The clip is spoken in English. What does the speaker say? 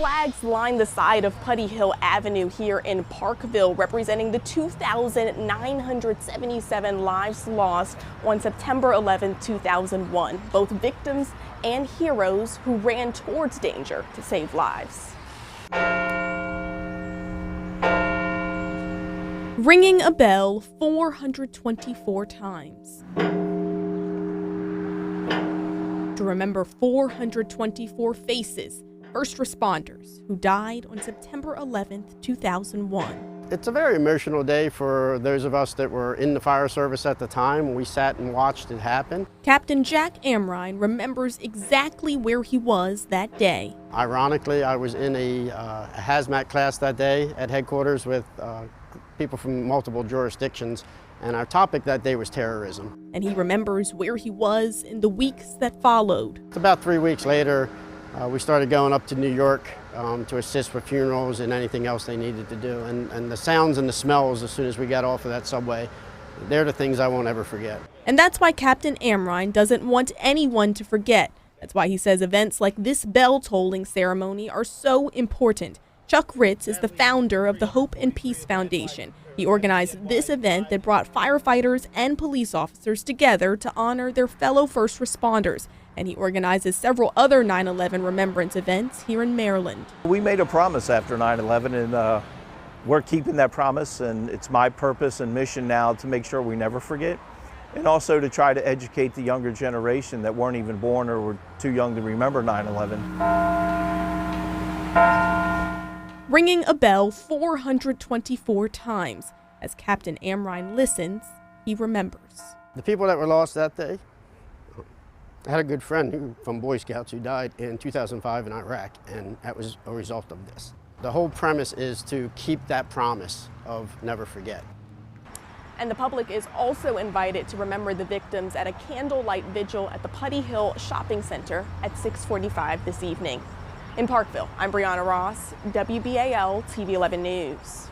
Flags line the side of Putty Hill Avenue here in Parkville, representing the 2,977 lives lost on September 11, 2001, both victims and heroes who ran towards danger to save lives. Ringing a bell 424 times. To remember 424 faces, first responders who died on September 11th, 2001. It's a very emotional day for those of us that were in the fire service at the time. We sat and watched it happen. Captain Jack Amrine remembers exactly where he was that day. Ironically, I was in a hazmat class that day at headquarters with people from multiple jurisdictions, and our topic that day was terrorism. And he remembers where he was in the weeks that followed. About 3 weeks later, we started going up to New York to assist with funerals and anything else they needed to do. And the sounds and the smells as soon as we got off of that subway, they're the things I won't ever forget. And that's why Captain Amrine doesn't want anyone to forget. That's why he says events like this bell tolling ceremony are so important. Chuck Ritz is the founder of the Hope and Peace Foundation. He organized this event that brought firefighters and police officers together to honor their fellow first responders. And he organizes several other 9/11 remembrance events here in Maryland. We made a promise after 9/11, and we're keeping that promise, and it's my purpose and mission now to make sure we never forget, and also to try to educate the younger generation that weren't even born or were too young to remember 9/11. Ringing a bell 424 times. As Captain Amrine listens, he remembers. The people that were lost that day, I had a good friend from Boy Scouts who died in 2005 in Iraq, and that was a result of this. The whole premise is to keep that promise of never forget. And the public is also invited to remember the victims at a candlelight vigil at the Putty Hill Shopping Center at 6:45 this evening. In Parkville, I'm Brianna Ross, WBAL TV 11 News.